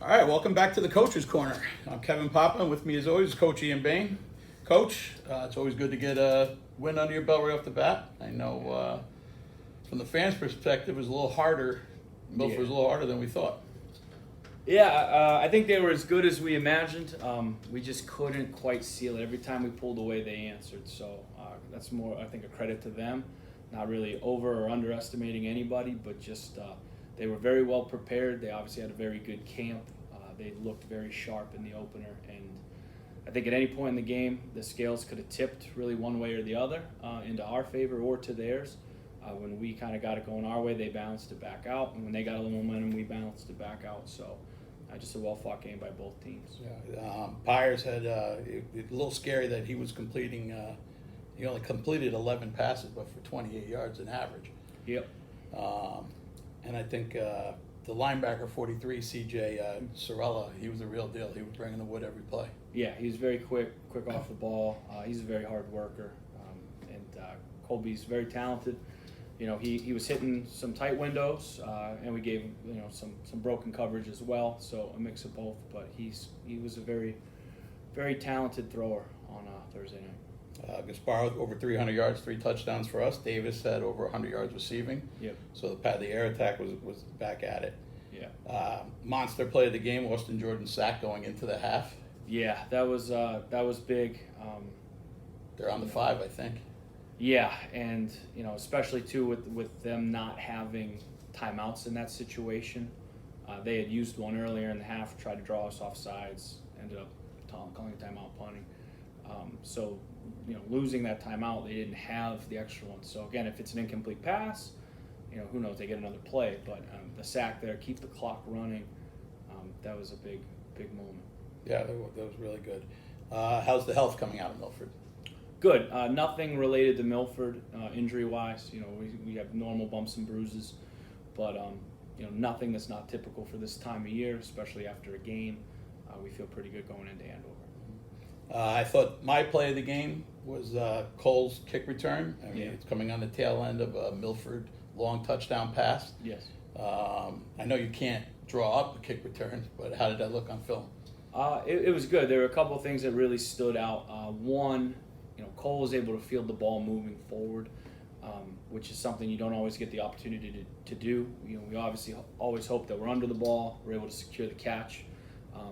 All right, welcome back to the Coach's Corner. I'm Kevin Papa, and with me as always is Coach Ian Bain. Coach, it's always good to get a win under your belt right off the bat. I know from the fans' perspective, it was a little harder. Milford was a little harder than we thought. Yeah, I think they were as good as we imagined. We just couldn't quite seal it. Every time we pulled away, they answered. So that's more, I think, a credit to them. Not really over or underestimating anybody, but just they were very well prepared. They obviously had a very good camp. They looked very sharp in the opener. And I think at any point in the game, the scales could have tipped really one way or the other into our favor or to theirs. When we kind of got it going our way, they balanced it back out. And when they got a little momentum, we balanced it back out. So just a well-fought game by both teams. Yeah, Byers had a little scary that he was completing. He only completed 11 passes, but for 28 yards in average. Yep. And I think the linebacker 43, CJ Sorella, he was the real deal. He was bringing the wood every play. Yeah, he was very quick off the ball. He's a very hard worker. And Colby's very talented. You know, he was hitting some tight windows, and we gave him, some broken coverage as well. So a mix of both. But he was a very, very talented thrower on Thursday night. Gaspar over 300 yards, 3 touchdowns for us. Davis had over 100 yards receiving. Yep. So the air attack was back at it. Yeah. Monster play of the game, Austin Jordan sack going into the half. Yeah, that was big. They're on the 5, I think. Yeah, and especially too with them not having timeouts in that situation. They had used one earlier in the half, tried to draw us off sides, ended up calling a timeout, punting. So losing that timeout, they didn't have the extra one. So again, if it's an incomplete pass, who knows, they get another play. But the sack there, keep the clock running. That was a big moment. Yeah, that was really good. How's the health coming out of Milford? Good. Nothing related to Milford injury-wise. We have normal bumps and bruises, but nothing that's not typical for this time of year, especially after a game. We feel pretty good going into Andover. I thought my play of the game was Cole's kick return. I mean, Yeah. It's coming on the tail end of a Milford long touchdown pass. Yes. I know you can't draw up the kick returns, but how did that look on film? It was good. There were a couple of things that really stood out. One, Cole was able to field the ball moving forward, which is something you don't always get the opportunity to do. We obviously always hope that we're under the ball, we're able to secure the catch.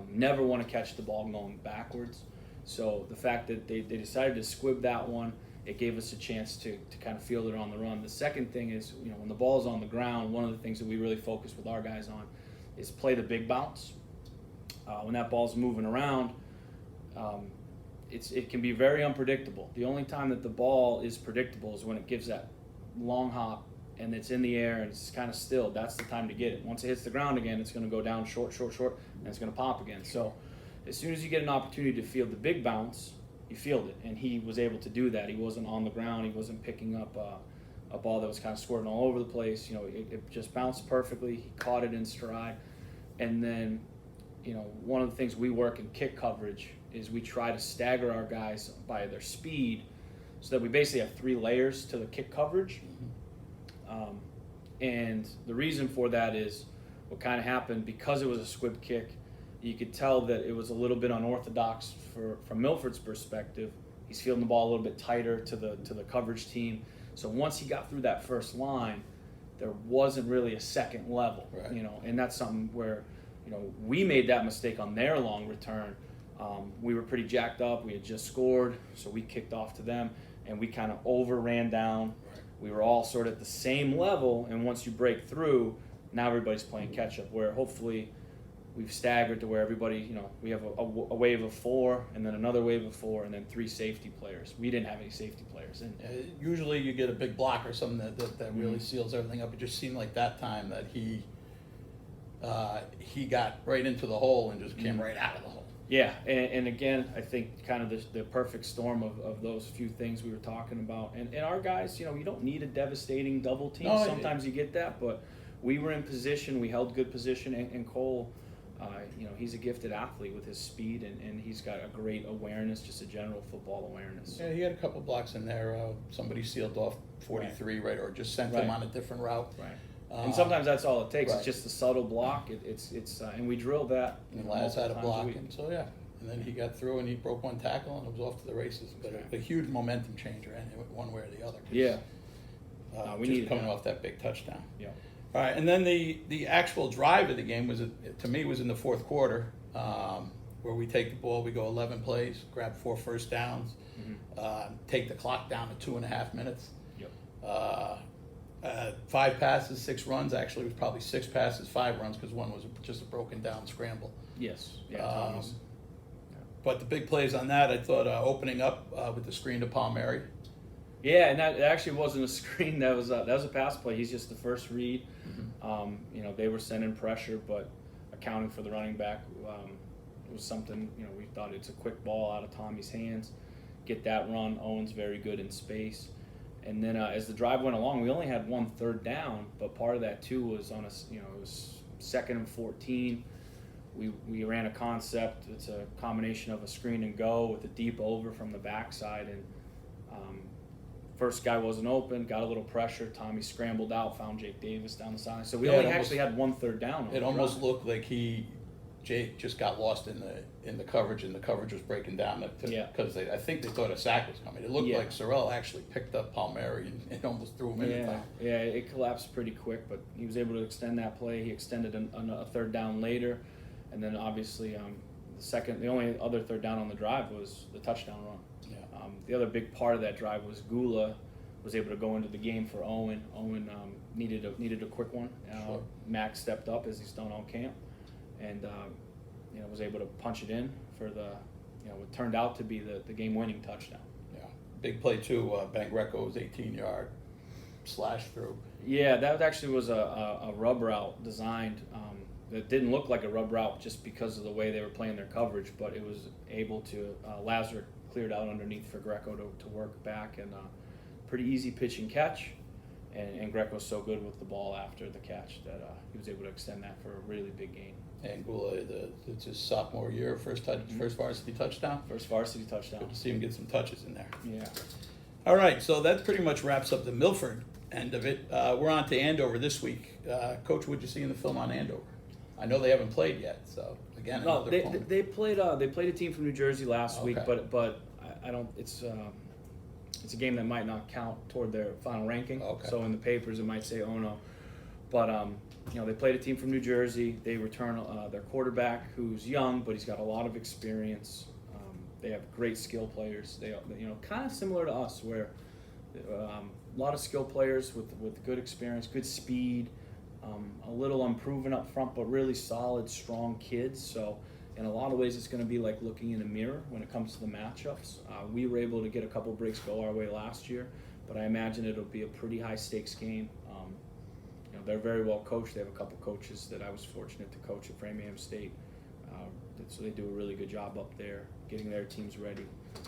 Never want to catch the ball going backwards. So the fact that they decided to squib that one, it gave us a chance to kind of field it on the run. The second thing is, when the ball's on the ground, one of the things that we really focus with our guys on is play the big bounce. When that ball's moving around, it can be very unpredictable. The only time that the ball is predictable is when it gives that long hop and it's in the air and it's kind of still. That's the time to get it. Once it hits the ground again, it's going to go down short, and it's going to pop again. So as soon as you get an opportunity to field the big bounce, you field it. And he was able to do that. He wasn't on the ground. He wasn't picking up a ball that was kind of squirting all over the place. It just bounced perfectly. He caught it in stride. And then, one of the things we work in kick coverage is we try to stagger our guys by their speed so that we basically have 3 layers to the kick coverage. And the reason for that is what kind of happened, because it was a squib kick, you could tell that it was a little bit unorthodox from Milford's perspective. He's fielding the ball a little bit tighter to the coverage team. So once he got through that first line, there wasn't really a second level, right. And that's something where, we made that mistake on their long return. We were pretty jacked up. We had just scored, so we kicked off to them, and we kind of overran down. Right. We were all sort of at the same level, and once you break through, now everybody's playing catch-up, where hopefully we've staggered to where everybody, we have a wave of 4, and then another wave of 4, and then 3 safety players. We didn't have any safety players. And Usually you get a big block or something that really seals everything up. It just seemed like that time that he got right into the hole and just came right out of the hole. Yeah, and again, I think kind of the perfect storm of those few things we were talking about. And our guys, you don't need a devastating double team. No, Sometimes you get that, but we were in position. We held good position. And Cole, he's a gifted athlete with his speed, and he's got a great awareness, just a general football awareness. Yeah, he had a couple blocks in there. Somebody sealed off 43, right, or just sent him on a different route. Right. And sometimes that's all it takes. Right. It's just a subtle block. And we drilled that. And Laz had a multiple times block, week. and so yeah. And then he got through and he broke one tackle and it was off to the races. But Right. a huge momentum changer, and one way or the other. 'Cause, Yeah. We just needed coming that. off that big touchdown. Yeah. All right, and then the actual drive of the game was to me was in the fourth quarter, where we take the ball, we go 11 plays, grab 4 first downs, take the clock down to 2.5 minutes. Yep. 5 passes, 6 runs. Actually, it was probably 6 passes, 5 runs because one was just a broken down scramble. Yes. Yeah. Thomas. But the big plays on that, I thought opening up with the screen to Palmieri. Yeah, and that actually wasn't a screen. That was a pass play. He's just the first read. They were sending pressure, but accounting for the running back was something. We thought it's a quick ball out of Tommy's hands. Get that run. Owen's very good in space. And then as the drive went along, we only had 1 third down, but part of that too was on it was 2nd and 14. We ran a concept. It's a combination of a screen and go with a deep over from the backside, and first guy wasn't open, got a little pressure. Tommy scrambled out, found Jake Davis down the side. So we only actually had 1 third down. It almost looked like Jake just got lost in the coverage, and the coverage was breaking down. Because I think they thought a sack was coming. It looked like Sorrell actually picked up Palmieri and almost threw him in the time. Yeah, it collapsed pretty quick, but he was able to extend that play. He extended a third down later, and then obviously the only other third down on the drive was the touchdown run. The other big part of that drive was Gula was able to go into the game for Owen. Owen needed a quick one. Sure. Max stepped up as he's done all camp, and was able to punch it in for what turned out to be the game-winning touchdown. Yeah, big play too. Ben Greco's 18-yard slash through. Yeah, that actually was a rub route designed. That didn't look like a rub route just because of the way they were playing their coverage, but it was able to Lazar cleared out underneath for Greco to work back, and pretty easy pitch and catch, and Greco's so good with the ball after the catch that he was able to extend that for a really big gain. And Gula, it's his sophomore year, first varsity touchdown. First varsity touchdown. Good to see him get some touches in there. Yeah. All right, so that pretty much wraps up the Milford end of it. We're on to Andover this week. Coach, what'd you see in the film on Andover? I know they haven't played yet, so again, No, another they played a team from New Jersey last week, Okay. but I don't. It's a game that might not count toward their final ranking. Okay. So in the papers it might say oh no, but they played a team from New Jersey. They return their quarterback who's young, but he's got a lot of experience. They have great skill players. They kind of similar to us, where a lot of skill players with good experience, good speed. A little unproven up front, but really solid, strong kids. So in a lot of ways, it's going to be like looking in a mirror when it comes to the matchups. We were able to get a couple breaks go our way last year, but I imagine it'll be a pretty high stakes game. They're very well coached. They have a couple coaches that I was fortunate to coach at Framingham State, so they do a really good job up there getting their teams ready.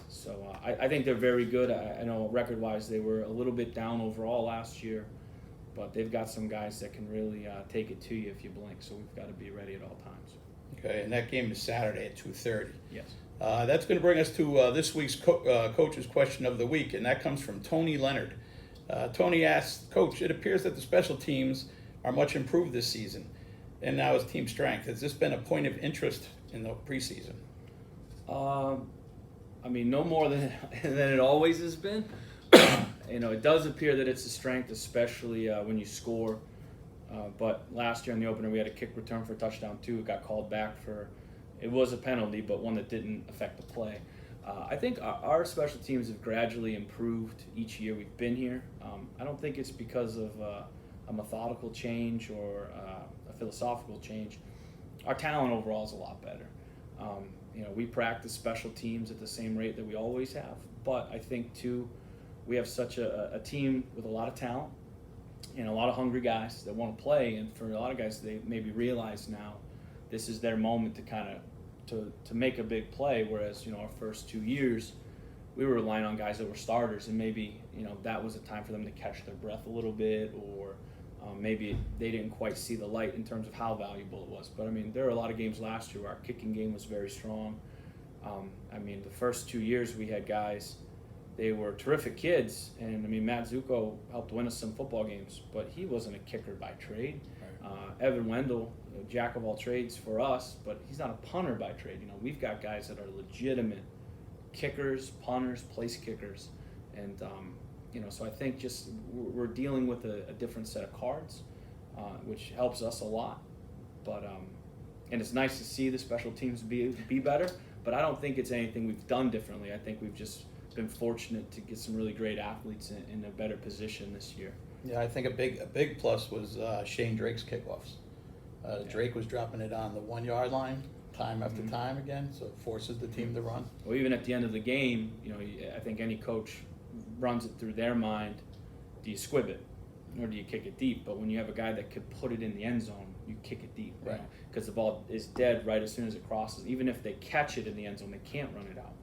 So I think they're very good. I know record-wise they were a little bit down overall last year, but they've got some guys that can really take it to you if you blink, so we've got to be ready at all times. Okay, and that game is Saturday at 2:30. Yes. That's going to bring us to this week's Coach's Question of the Week, and that comes from Tony Leonard. Tony asks, Coach, it appears that the special teams are much improved this season, and now is team strength. Has this been a point of interest in the preseason? No more than it always has been. It does appear that it's a strength, especially when you score. But last year in the opener, we had a kick return for a touchdown too. It got called back it was a penalty, but one that didn't affect the play. I think our special teams have gradually improved each year we've been here. I don't think it's because of a methodical change or a philosophical change. Our talent overall is a lot better. We practice special teams at the same rate that we always have, but I think too, we have such a team with a lot of talent and a lot of hungry guys that want to play, and for a lot of guys, they maybe realize now this is their moment to kind of to make a big play, whereas our first 2 years we were relying on guys that were starters, and maybe that was a time for them to catch their breath a little bit, or maybe they didn't quite see the light in terms of how valuable it was. But there were a lot of games last year where our kicking game was very strong. The first 2 years we had guys, they were terrific kids. And I mean, Matt Zuko helped win us some football games, but he wasn't a kicker by trade. Evan Wendell, jack of all trades for us, but he's not a punter by trade. You know, we've got guys that are legitimate kickers, punters, place kickers, and you know, so I think just we're dealing with a different set of cards, which helps us a lot. But and it's nice to see the special teams be better. But I don't think it's anything we've done differently. I think we've just been fortunate to get some really great athletes in a better position this year. Yeah, I think a big plus was Shane Drake's kickoffs. Drake was dropping it on the 1 yard line time after time again, so it forces the team to run. Well, even at the end of the game, you know, I think any coach runs it through their mind. Do you squib it or do you kick it deep? But when you have a guy that could put it in the end zone, you kick it deep, right? Because the ball is dead right as soon as it crosses. Even if they catch it in the end zone, they can't run it out.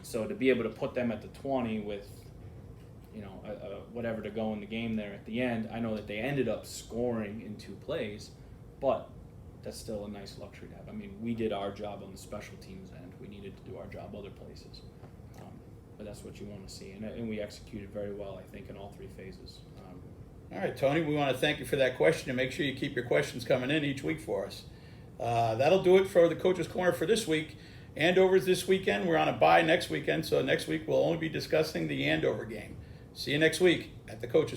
So to be able to put them at the 20 with, you know, whatever to go in the game there at the end, I know that they ended up scoring in 2 plays, but that's still a nice luxury to have. I mean, we did our job on the special teams end. We needed to do our job other places. But that's what you want to see. And we executed very well, I think, in all 3 phases. All right, Tony, we want to thank you for that question, and make sure you keep your questions coming in each week for us. That'll do it for the Coach's Corner for this week. Andover's this weekend. We're on a bye next weekend, so next week we'll only be discussing the Andover game. See you next week at the Coach's Corner.